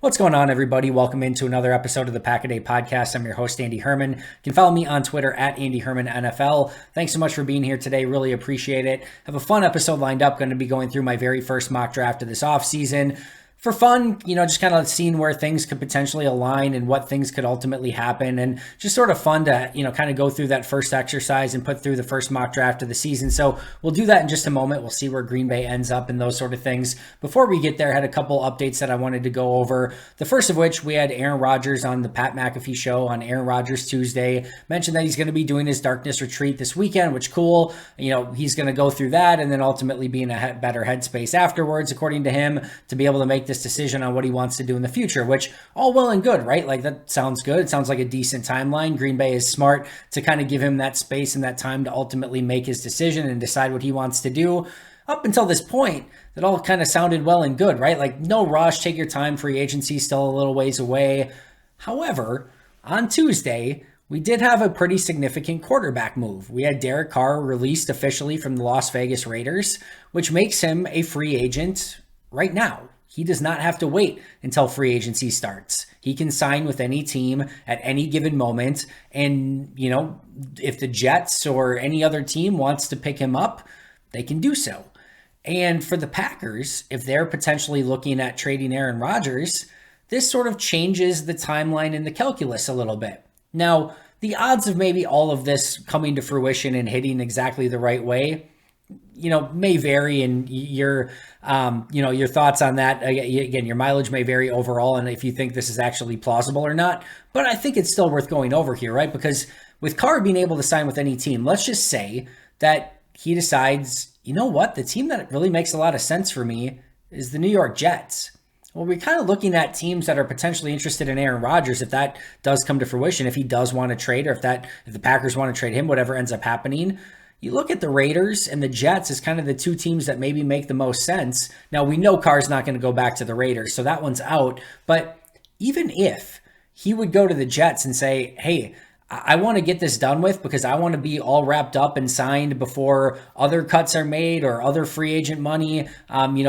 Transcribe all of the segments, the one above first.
What's going on, everybody? Welcome into another episode of the Pack-A-Day Podcast. I'm your host, Andy Herman. You can follow me on Twitter at Andy Herman NFL. Thanks so much for being here today. Really appreciate it. Have a fun episode lined up. Going to be going through my very first mock draft of this offseason. For fun, just kind of seeing where things could potentially align and what things could ultimately happen, and just sort of fun to, kind of go through that first exercise and put through the first mock draft of the season. So we'll do that in just a moment. We'll see where Green Bay ends up and those sort of things. Before we get there, I had a couple updates that I wanted to go over. The first of which, we had Aaron Rodgers on the Pat McAfee show on Aaron Rodgers Tuesday. Mentioned that he's going to be doing his darkness retreat this weekend, which cool. He's going to go through that and then ultimately be in a better headspace afterwards, according to him, to be able to make this decision on what he wants to do in the future, which all well and good, right? Like, that sounds good. It sounds like a decent timeline. Green Bay is smart to kind of give him that space and that time to ultimately make his decision and decide what he wants to do. Up until this point, that all kind of sounded well and good, right? Like, no rush, take your time, free agency still a little ways away. However, on Tuesday, we did have a pretty significant quarterback move. We had Derek Carr released officially from the Las Vegas Raiders, which makes him a free agent right now. He does not have to wait until free agency starts. He can sign with any team at any given moment. And, if the Jets or any other team wants to pick him up, they can do so. And for the Packers, if they're potentially looking at trading Aaron Rodgers, this sort of changes the timeline and the calculus a little bit. Now, the odds of maybe all of this coming to fruition and hitting exactly the right way, may vary, and your thoughts on that. Again, your mileage may vary overall, and if you think this is actually plausible or not. But I think it's still worth going over here, right? Because with Carr being able to sign with any team, let's just say that he decides, the team that really makes a lot of sense for me is the New York Jets. Well, we're kind of looking at teams that are potentially interested in Aaron Rodgers if that does come to fruition, if he does want to trade, or if the Packers want to trade him, whatever ends up happening. You look at the Raiders and the Jets as kind of the two teams that maybe make the most sense. Now, we know Carr's not going to go back to the Raiders, so that one's out. But even if he would go to the Jets and say, hey, I want to get this done with because I want to be all wrapped up and signed before other cuts are made or other free agent money,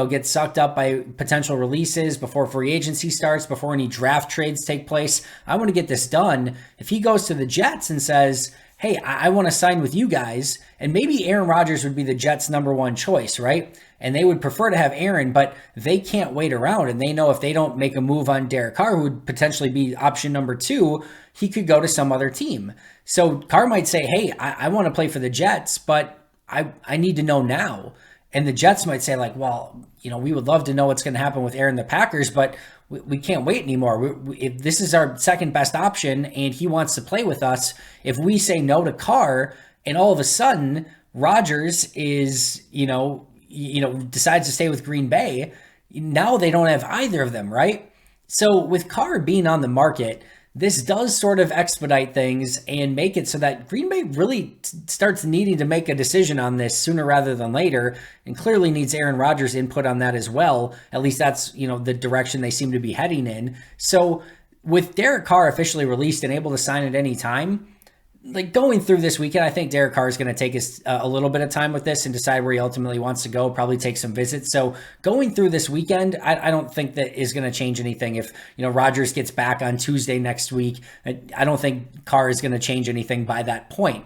gets sucked up by potential releases, before free agency starts, before any draft trades take place. I want to get this done. If he goes to the Jets and says, hey, I want to sign with you guys, and maybe Aaron Rodgers would be the Jets' number one choice, right? And they would prefer to have Aaron, but they can't wait around, and they know if they don't make a move on Derek Carr, who would potentially be option number two, he could go to some other team. So Carr might say, hey, I want to play for the Jets, but I need to know now. And the Jets might say, like, well, we would love to know what's going to happen with Aaron the Packers, but we can't wait anymore. If this is our second best option and he wants to play with us, if we say no to Carr and all of a sudden Rodgers is, decides to stay with Green Bay, now they don't have either of them, right? So with Carr being on the market, this does sort of expedite things and make it so that Green Bay really starts needing to make a decision on this sooner rather than later, and clearly needs Aaron Rodgers' input on that as well. At least that's, the direction they seem to be heading in. So with Derek Carr officially released and able to sign at any time, like, going through this weekend, I think Derek Carr is going to take a little bit of time with this and decide where he ultimately wants to go, probably take some visits. So going through this weekend, I don't think that is going to change anything. If, Rodgers gets back on Tuesday next week, I don't think Carr is going to change anything by that point.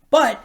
But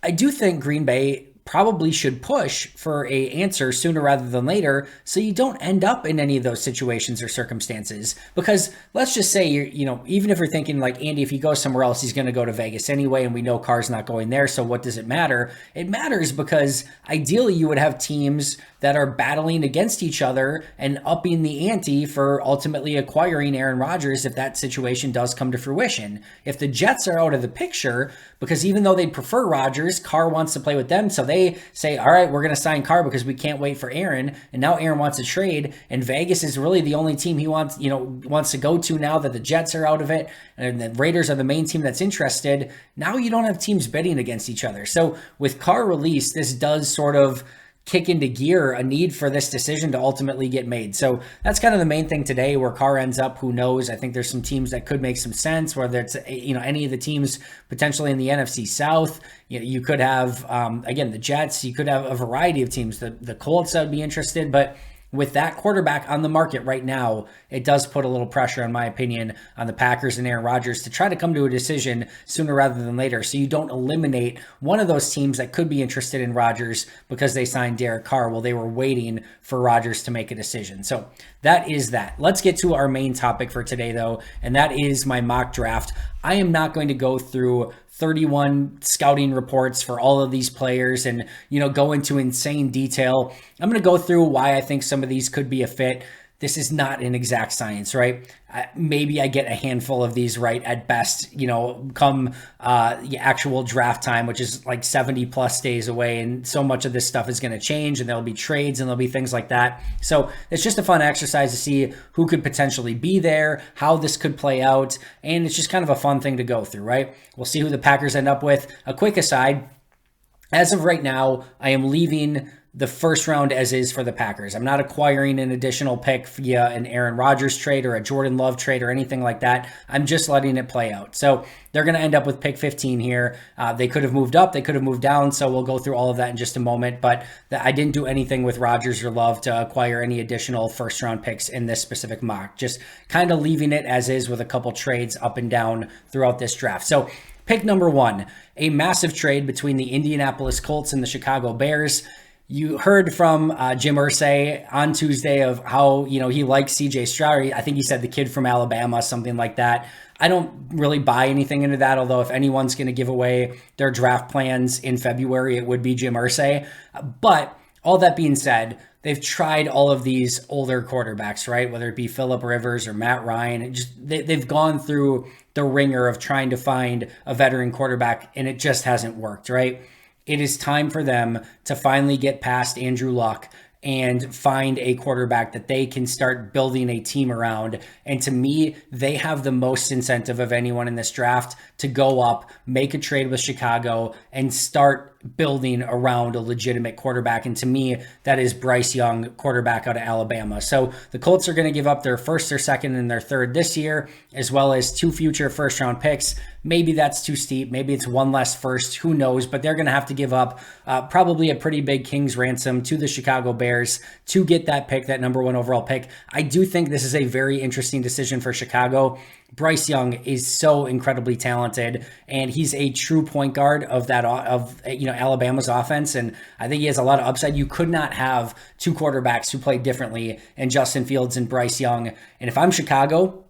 I do think Green Bay probably should push for a answer sooner rather than later, so you don't end up in any of those situations or circumstances. Because let's just say, even if you're thinking like, Andy, if he goes somewhere else, he's going to go to Vegas anyway, and we know Carr's not going there, so what does it matter? It matters because ideally you would have teams that are battling against each other and upping the ante for ultimately acquiring Aaron Rodgers if that situation does come to fruition. If the Jets are out of the picture, because even though they prefer Rodgers, Carr wants to play with them, so they say, all right, we're going to sign Carr because we can't wait for Aaron, and now Aaron wants to trade, and Vegas is really the only team he wants to go to now that the Jets are out of it, and the Raiders are the main team that's interested. Now you don't have teams bidding against each other. So with Carr released, this does sort of kick into gear a need for this decision to ultimately get made. So that's kind of the main thing today. Where Carr ends up, who knows? I think there's some teams that could make some sense, whether it's any of the teams potentially in the NFC South. You could have again the Jets. You could have a variety of teams. The Colts, I would be interested, but with that quarterback on the market right now, it does put a little pressure, in my opinion, on the Packers and Aaron Rodgers to try to come to a decision sooner rather than later, so you don't eliminate one of those teams that could be interested in Rodgers because they signed Derek Carr. Well, they were waiting for Rodgers to make a decision. So that is that. Let's get to our main topic for today, though, and that is my mock draft. I am not going to go through 31 scouting reports for all of these players and, go into insane detail. I'm going to go through why I think some of these could be a fit. This is not an exact science, right? Maybe I get a handful of these right at best, come the actual draft time, which is like 70 plus days away. And so much of this stuff is going to change, and there'll be trades and there'll be things like that. So it's just a fun exercise to see who could potentially be there, how this could play out. And it's just kind of a fun thing to go through, right? We'll see who the Packers end up with. A quick aside, as of right now, I am leaving the first round as is for the Packers. I'm not acquiring an additional pick via an Aaron Rodgers trade or a Jordan Love trade or anything like that. I'm just letting it play out. So they're going to end up with pick 15 here. They could have moved up. They could have moved down. So we'll go through all of that in just a moment. But I didn't do anything with Rodgers or Love to acquire any additional first round picks in this specific mock. Just kind of leaving it as is with a couple trades up and down throughout this draft. So pick number 1, a massive trade between the Indianapolis Colts and the Chicago Bears. You heard from Jim Irsay on Tuesday of how, he likes CJ Stroud. I think he said the kid from Alabama, something like that. I don't really buy anything into that, although if anyone's going to give away their draft plans in February, it would be Jim Irsay. But all that being said, they've tried all of these older quarterbacks, right? Whether it be Phillip Rivers or Matt Ryan. They've gone through the ringer of trying to find a veteran quarterback, and it just hasn't worked, right? It is time for them to finally get past Andrew Luck and find a quarterback that they can start building a team around. And to me, they have the most incentive of anyone in this draft to go up, make a trade with Chicago, and start building around a legitimate quarterback. And to me, that is Bryce Young, quarterback out of Alabama. So the Colts are going to give up their first, their second, and their third this year, as well as 2 future first round picks. Maybe that's too steep. Maybe it's one less first. Who knows? But they're going to have to give up probably a pretty big king's ransom to the Chicago Bears to get that pick, that number 1 overall pick. I do think this is a very interesting decision for Chicago. Bryce Young is so incredibly talented, and he's a true point guard of Alabama's offense, and I think he has a lot of upside. You could not have 2 quarterbacks who play differently in Justin Fields and Bryce Young. And if I'm Chicago,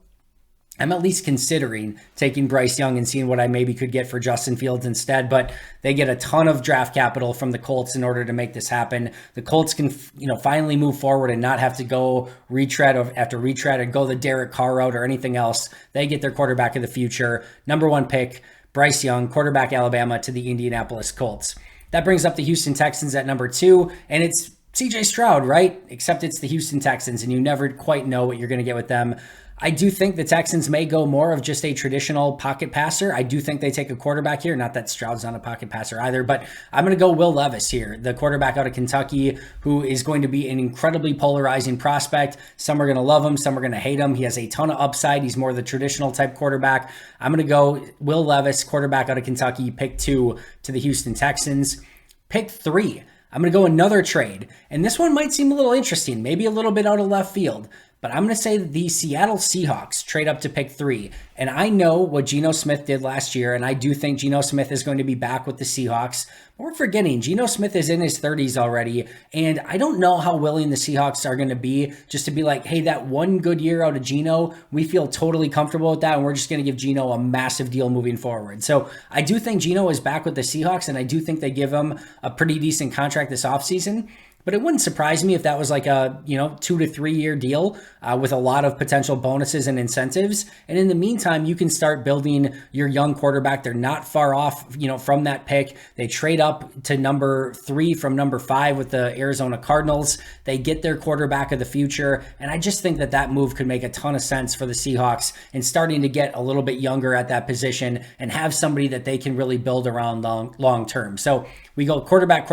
I'm at least considering taking Bryce Young and seeing what I maybe could get for Justin Fields instead, but they get a ton of draft capital from the Colts in order to make this happen. The Colts can, finally move forward and not have to go retread after retread and go the Derek Carr route or anything else. They get their quarterback of the future. Number 1 pick, Bryce Young, quarterback Alabama, to the Indianapolis Colts. That brings up the Houston Texans at number 2, and it's CJ Stroud, right? Except it's the Houston Texans, and you never quite know what you're going to get with them. I do think the Texans may go more of just a traditional pocket passer. I do think they take a quarterback here. Not that Stroud's not a pocket passer either, but I'm going to go Will Levis here, the quarterback out of Kentucky, who is going to be an incredibly polarizing prospect. Some are going to love him. Some are going to hate him. He has a ton of upside. He's more the traditional type quarterback. I'm going to go Will Levis, quarterback out of Kentucky, pick 2 to the Houston Texans. Pick 3. I'm going to go another trade, and this one might seem a little interesting, maybe a little bit out of left field. But I'm going to say the Seattle Seahawks trade up to pick 3. And I know what Geno Smith did last year, and I do think Geno Smith is going to be back with the Seahawks. But we're forgetting, Geno Smith is in his 30s already, and I don't know how willing the Seahawks are going to be just to be like, hey, that one good year out of Geno, we feel totally comfortable with that, and we're just going to give Geno a massive deal moving forward. So I do think Geno is back with the Seahawks, and I do think they give him a pretty decent contract this offseason. But it wouldn't surprise me if that was like a 2 to 3 year deal with a lot of potential bonuses and incentives. And in the meantime, you can start building your young quarterback. They're not far off, from that pick. They trade up to number 3 from number 5 with the Arizona Cardinals. They get their quarterback of the future. And I just think that move could make a ton of sense for the Seahawks in starting to get a little bit younger at that position and have somebody that they can really build around long term. So we go quarterback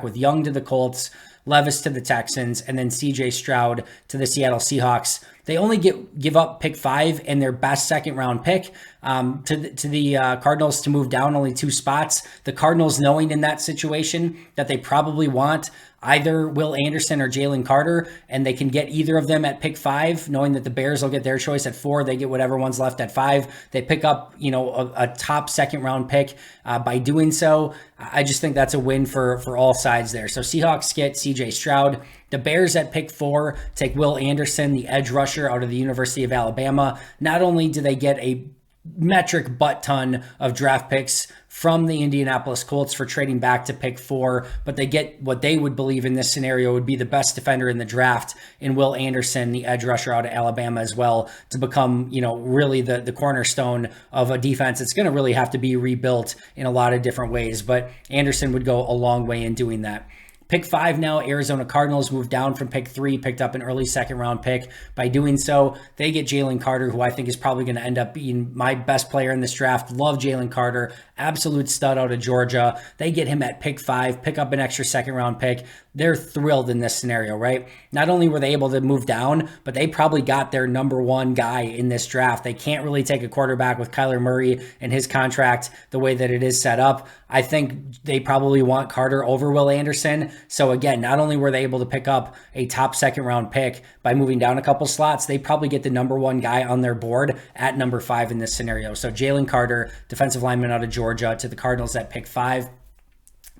with Young to the Colts, Levis to the Texans, and then CJ Stroud to the Seattle Seahawks. they only give up pick 5 and their best second round pick to the Cardinals to move down only 2 spots. The Cardinals, knowing in that situation that they probably want either Will Anderson or Jalen Carter, and they can get either of them at pick 5, knowing that the Bears will get their choice at 4. They get whatever one's left at 5. They pick up, a top second round pick by doing so. I just think that's a win for all sides there. So Seahawks get CJ Stroud. The Bears at pick 4 take Will Anderson, the edge rusher out of the University of Alabama. Not only do they get a metric butt ton of draft picks from the Indianapolis Colts for trading back to pick 4, but they get what they would believe in this scenario would be the best defender in the draft in Will Anderson, the edge rusher out of Alabama as well, to become, really the cornerstone of a defense. It's going to really have to be rebuilt in a lot of different ways, but Anderson would go a long way in doing that. Pick 5 now, Arizona Cardinals moved down from pick 3, picked up an early second round pick. By doing so, they get Jalen Carter, who I think is probably going to end up being my best player in this draft. Love Jalen Carter, absolute stud out of Georgia. They get him at pick 5, pick up an extra second round pick. They're thrilled in this scenario, right? Not only were they able to move down, but they probably got their number 1 guy in this draft. They can't really take a quarterback with Kyler Murray and his contract the way that it is set up. I think they probably want Carter over Will Anderson. So again, not only were they able to pick up a top second round pick by moving down a couple slots, they probably get the number 1 guy on their board at number 5 in this scenario. So Jalen Carter, defensive lineman out of Georgia, to the Cardinals at pick 5.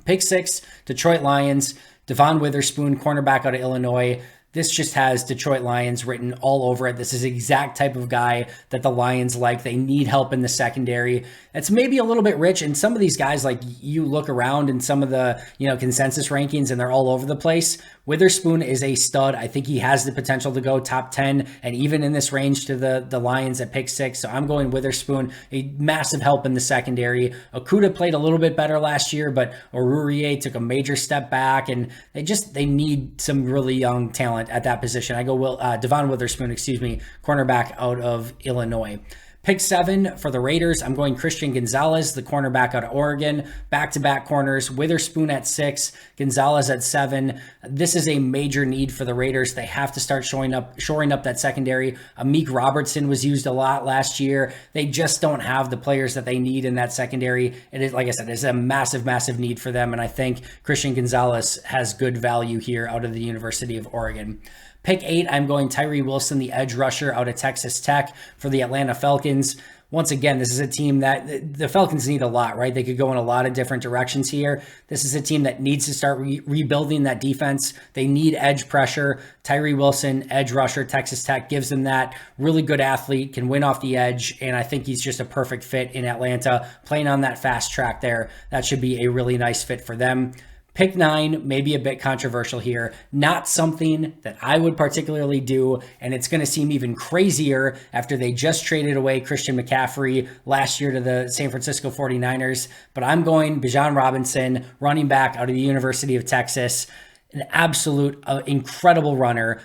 Pick 6, Detroit Lions, Devon Witherspoon, cornerback out of Illinois. This just has Detroit Lions written all over it. This is the exact type of guy that the Lions like. They need help in the secondary. It's maybe a little bit rich. And some of these guys, like you look around in some of the, consensus rankings and they're all over the place. Witherspoon is a stud. I think he has the potential to go top 10 and even in this range to the Lions at pick 6. So I'm going Witherspoon, a massive help in the secondary. Okudah played a little bit better last year, but Aurier took a major step back and they need some really young talent at that position. I go Devon Witherspoon, cornerback out of Illinois. Pick 7 for the Raiders, I'm going Christian Gonzalez, the cornerback out of Oregon. Back-to-back corners, Witherspoon at 6, Gonzalez at 7. This is a major need for the Raiders. They have to start shoring up that secondary. Amik Robertson was used a lot last year. They just don't have the players that they need in that secondary. It is, like I said, it's a massive, massive need for them, and I think Christian Gonzalez has good value here out of the University of Oregon. Pick 8, I'm going Tyree Wilson, the edge rusher out of Texas Tech for the Atlanta Falcons. Once again, this is a team that the Falcons need a lot, right? They could go in a lot of different directions here. This is a team that needs to start rebuilding that defense. They need edge pressure. Tyree Wilson, edge rusher, Texas Tech gives them that. Really good athlete, can win off the edge, and I think he's just a perfect fit in Atlanta. Playing on that fast track there, that should be a really nice fit for them. Pick 9, maybe a bit controversial here. Not something that I would particularly do, and it's going to seem even crazier after they just traded away Christian McCaffrey last year to the San Francisco 49ers. But I'm going Bijan Robinson, running back out of the University of Texas. An absolute incredible runner.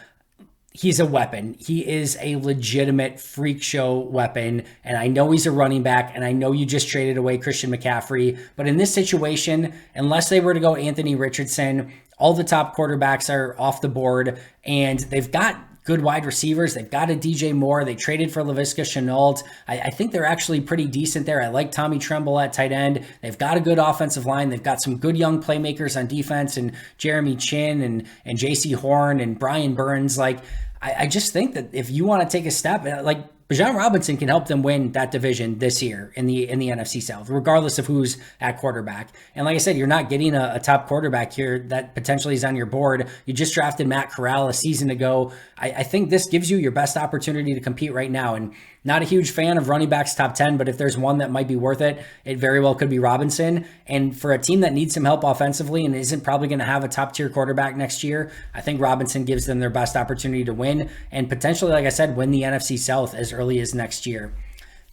He's a weapon. He is a legitimate freak show weapon. And I know he's a running back, and I know you just traded away Christian McCaffrey. But in this situation, unless they were to go Anthony Richardson, all the top quarterbacks are off the board, and they've got good wide receivers. They've got a DJ Moore. They traded for Laviska Shenault. I think they're actually pretty decent there. I like Tommy Tremble at tight end. They've got a good offensive line. They've got some good young playmakers on defense, and Jeremy Chin and J.C. Horn and Brian Burns. I just think that if you want to take a step, Bijan Robinson can help them win that division this year in the NFC South, regardless of who's at quarterback. And like I said, you're not getting a top quarterback here that potentially is on your board. You just drafted Matt Corral a season ago. I think this gives you your best opportunity to compete right now. And not a huge fan of running backs top 10, but if there's one that might be worth it, it very well could be Robinson. And for a team that needs some help offensively and isn't probably going to have a top tier quarterback next year, I think Robinson gives them their best opportunity to win and potentially, like I said, win the NFC South as early as next year.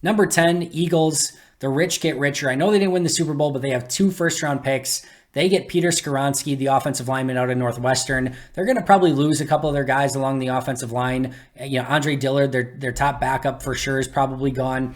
Number 10, Eagles. The rich get richer. I know they didn't win the Super Bowl, but they have 2 first-round picks. They get Peter Skoronski, the offensive lineman out of Northwestern. They're going to probably lose a couple of their guys along the offensive line. Andre Dillard, their top backup for sure, is probably gone.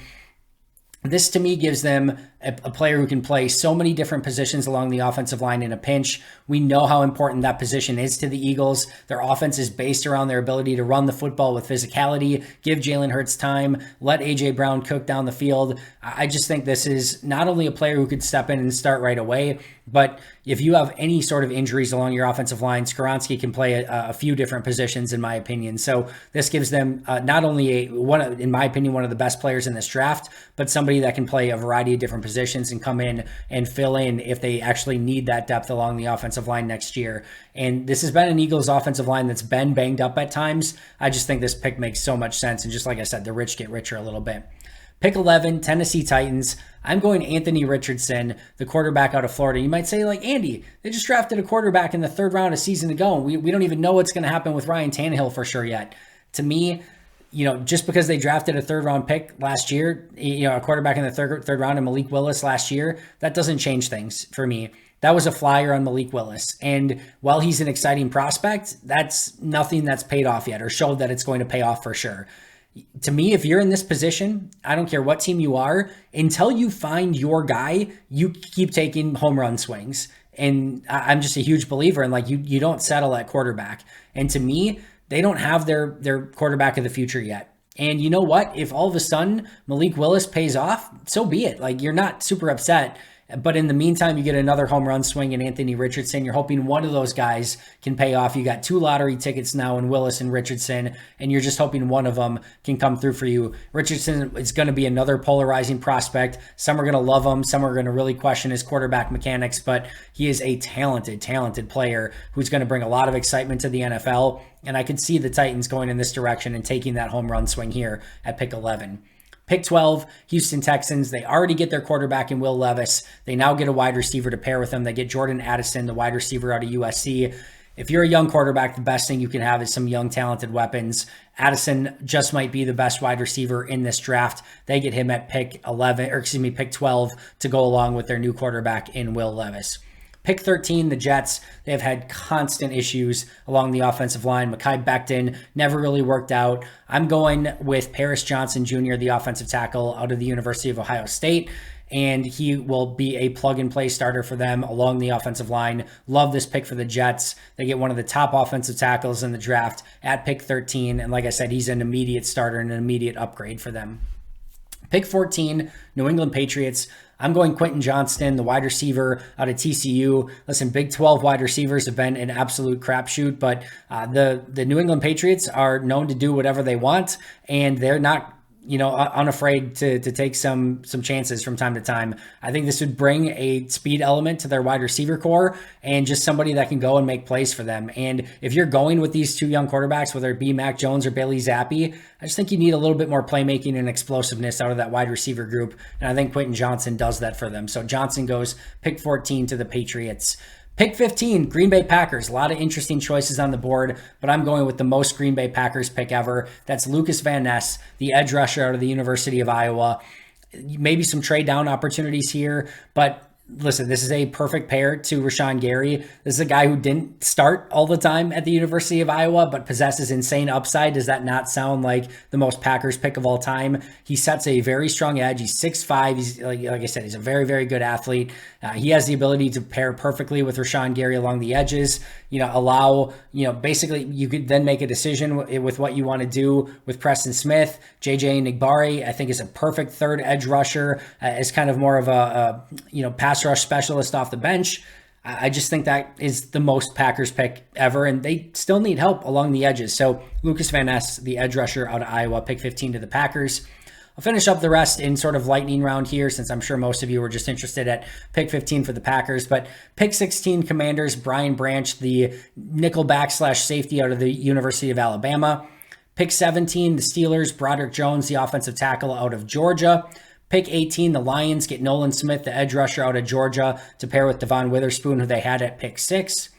This, to me, gives them a player who can play so many different positions along the offensive line in a pinch. We know how important that position is to the Eagles. Their offense is based around their ability to run the football with physicality, give Jalen Hurts time, let A.J. Brown cook down the field. I just think this is not only a player who could step in and start right away, but if you have any sort of injuries along your offensive line, Skoronski can play a few different positions, in my opinion. So this gives them not only in my opinion, one of the best players in this draft, but somebody that can play a variety of different positions and come in and fill in if they actually need that depth along the offensive line next year. And this has been an Eagles offensive line that's been banged up at times. I just think this pick makes so much sense. And just like I said, the rich get richer a little bit. Pick 11, Tennessee Titans. I'm going Anthony Richardson, the quarterback out of Florida. You might say, like, Andy, they just drafted a quarterback in the third round a season ago, and we don't even know what's going to happen with Ryan Tannehill for sure yet. To me, just because they drafted a third-round pick last year, a quarterback in the third round and Malik Willis last year, that doesn't change things for me. That was a flyer on Malik Willis. And while he's an exciting prospect, that's nothing that's paid off yet or showed that it's going to pay off for sure. To me, if you're in this position, I don't care what team you are, until you find your guy, you keep taking home run swings. And I'm just a huge believer in, like, you don't settle at quarterback. And to me, they don't have their quarterback of the future yet. And you know what? If all of a sudden Malik Willis pays off, so be it. Like, you're not super upset. But in the meantime, you get another home run swing in Anthony Richardson. You're hoping one of those guys can pay off. You got 2 lottery tickets now in Willis and Richardson, and you're just hoping one of them can come through for you. Richardson is going to be another polarizing prospect. Some are going to love him. Some are going to really question his quarterback mechanics, but he is a talented player who's going to bring a lot of excitement to the NFL. And I could see the Titans going in this direction and taking that home run swing here at pick 11. Pick 12, Houston Texans. They already get their quarterback in Will Levis. They now get a wide receiver to pair with them. They get Jordan Addison, the wide receiver out of USC. If you're a young quarterback, the best thing you can have is some young, talented weapons. Addison just might be the best wide receiver in this draft. They get him at pick 12 to go along with their new quarterback in Will Levis. Pick 13, the Jets. They have had constant issues along the offensive line. Mekhi Becton never really worked out. I'm going with Paris Johnson Jr., the offensive tackle out of the University of Ohio State, and he will be a plug-and-play starter for them along the offensive line. Love this pick for the Jets. They get one of the top offensive tackles in the draft at pick 13, and like I said, he's an immediate starter and an immediate upgrade for them. Pick 14, New England Patriots. I'm going Quentin Johnston, the wide receiver out of TCU. Listen, Big 12 wide receivers have been an absolute crapshoot, but the New England Patriots are known to do whatever they want, and they're not unafraid to take some chances from time to time. I think this would bring a speed element to their wide receiver core and just somebody that can go and make plays for them. And if you're going with these 2 young quarterbacks, whether it be Mac Jones or Bailey Zappi, I just think you need a little bit more playmaking and explosiveness out of that wide receiver group. And I think Quentin Johnson does that for them. So Johnson goes pick 14 to the Patriots. Pick 15, Green Bay Packers. A lot of interesting choices on the board, but I'm going with the most Green Bay Packers pick ever. That's Lucas Van Ness, the edge rusher out of the University of Iowa. Maybe some trade down opportunities here, but listen, this is a perfect pair to Rashawn Gary. This is a guy who didn't start all the time at the University of Iowa, but possesses insane upside. Does that not sound like the most Packers pick of all time? He sets a very strong edge. He's 6'5". He's like I said, he's a very, very good athlete. He has the ability to pair perfectly with Rashawn Gary along the edges. Basically you could then make a decision with what you want to do with Preston Smith. JJ Nigbari, I think, is a perfect third edge rusher as kind of more of a pass rush specialist off the bench. I just think that is the most Packers pick ever, and they still need help along the edges. So Lucas Van Ness, the edge rusher out of Iowa, pick 15 to the Packers. I'll finish up the rest in sort of lightning round here, since I'm sure most of you were just interested at pick 15 for the Packers. But pick 16, Commanders, Brian Branch, the nickelback / safety out of the University of Alabama. Pick 17, the Steelers, Broderick Jones, the offensive tackle out of Georgia. Pick 18, the Lions get Nolan Smith, the edge rusher out of Georgia, to pair with Devon Witherspoon, who they had at pick 6.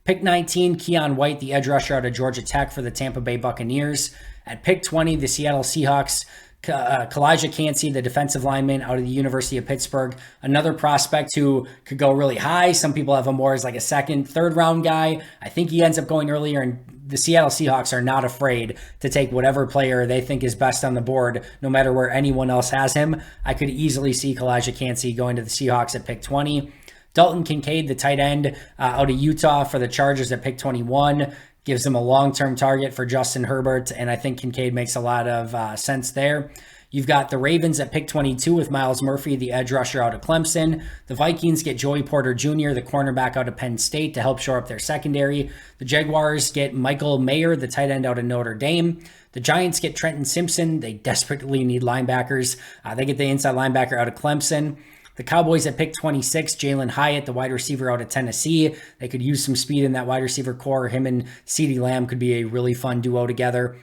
Pick 19, Keon White, the edge rusher out of Georgia Tech for the Tampa Bay Buccaneers. At pick 20, the Seattle Seahawks, Kalijah Cansey, the defensive lineman out of the University of Pittsburgh, another prospect who could go really high. Some people have him more as like a second, third round guy. I think he ends up going earlier in the Seattle Seahawks are not afraid to take whatever player they think is best on the board, no matter where anyone else has him. I could easily see Kalijah Kancey going to the Seahawks at pick 20. Dalton Kincaid, the tight end out of Utah for the Chargers at pick 21, gives them a long-term target for Justin Herbert, and I think Kincaid makes a lot of sense there. You've got the Ravens at pick 22 with Myles Murphy, the edge rusher out of Clemson. The Vikings get Joey Porter Jr., the cornerback out of Penn State, to help shore up their secondary. The Jaguars get Michael Mayer, the tight end out of Notre Dame. The Giants get Trenton Simpson. They desperately need linebackers. They get the inside linebacker out of Clemson. The Cowboys at pick 26, Jalen Hyatt, the wide receiver out of Tennessee. They could use some speed in that wide receiver core. Him and CeeDee Lamb could be a really fun duo together.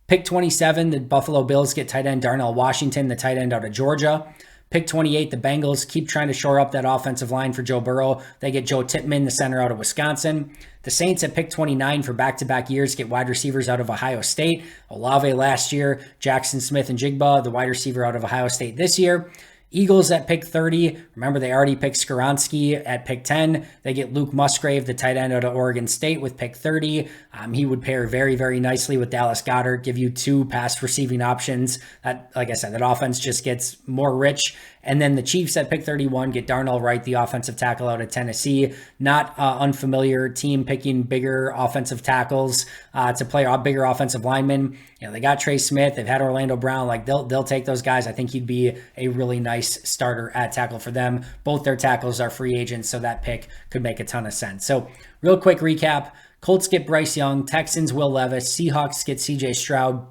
Pick 27, the Buffalo Bills get tight end Darnell Washington, the tight end out of Georgia. Pick 28, the Bengals keep trying to shore up that offensive line for Joe Burrow. They get Joe Tippmann, the center out of Wisconsin. The Saints at pick 29 for back-to-back years get wide receivers out of Ohio State. Olave last year, Jackson Smith and Jigba, the wide receiver out of Ohio State this year. Eagles at pick 30. Remember, they already picked Skoronski at pick 10. They get Luke Musgrave, the tight end out of Oregon State, with pick 30. He would pair very, very nicely with Dallas Goedert, give you two pass receiving options. That, like I said, that offense just gets more rich. And then the Chiefs at pick 31 get Darnell Wright, the offensive tackle out of Tennessee. Not unfamiliar team picking bigger offensive tackles to play bigger offensive linemen. You know, they got Trey Smith. They've had Orlando Brown. Like they'll take those guys. I think he'd be a really nice starter at tackle for them. Both their tackles are free agents, so that pick could make a ton of sense. So real quick recap. Colts get Bryce Young. Texans Will Levis. Seahawks get CJ Stroud.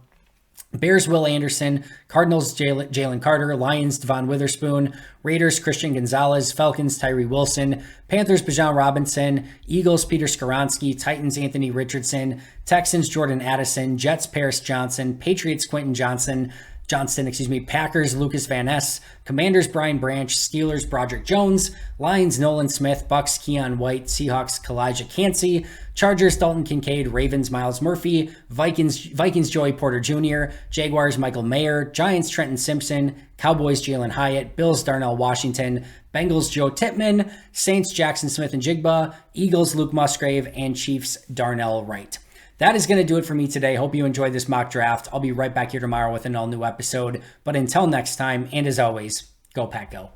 Bears Will Anderson, Cardinals Jalen Carter, Lions Devon Witherspoon, Raiders Christian Gonzalez, Falcons Tyree Wilson, Panthers Bijan Robinson, Eagles Peter Skoronski, Titans Anthony Richardson, Texans Jordan Addison, Jets Paris Johnson, Patriots Quentin Johnston, Packers Lucas Van Ness, Commanders Brian Branch, Steelers Broderick Jones, Lions Nolan Smith, Bucks Keon White, Seahawks Kalijah Kancey, Chargers Dalton Kincaid, Ravens Myles Murphy, Vikings Joey Porter Jr., Jaguars Michael Mayer, Giants Trenton Simpson, Cowboys Jalen Hyatt, Bills Darnell Washington, Bengals Joe Tippmann, Saints Jackson Smith and Jigba, Eagles Luke Musgrave, and Chiefs Darnell Wright. That is going to do it for me today. Hope you enjoyed this mock draft. I'll be right back here tomorrow with an all-new episode. But until next time, and as always, go Pack Go.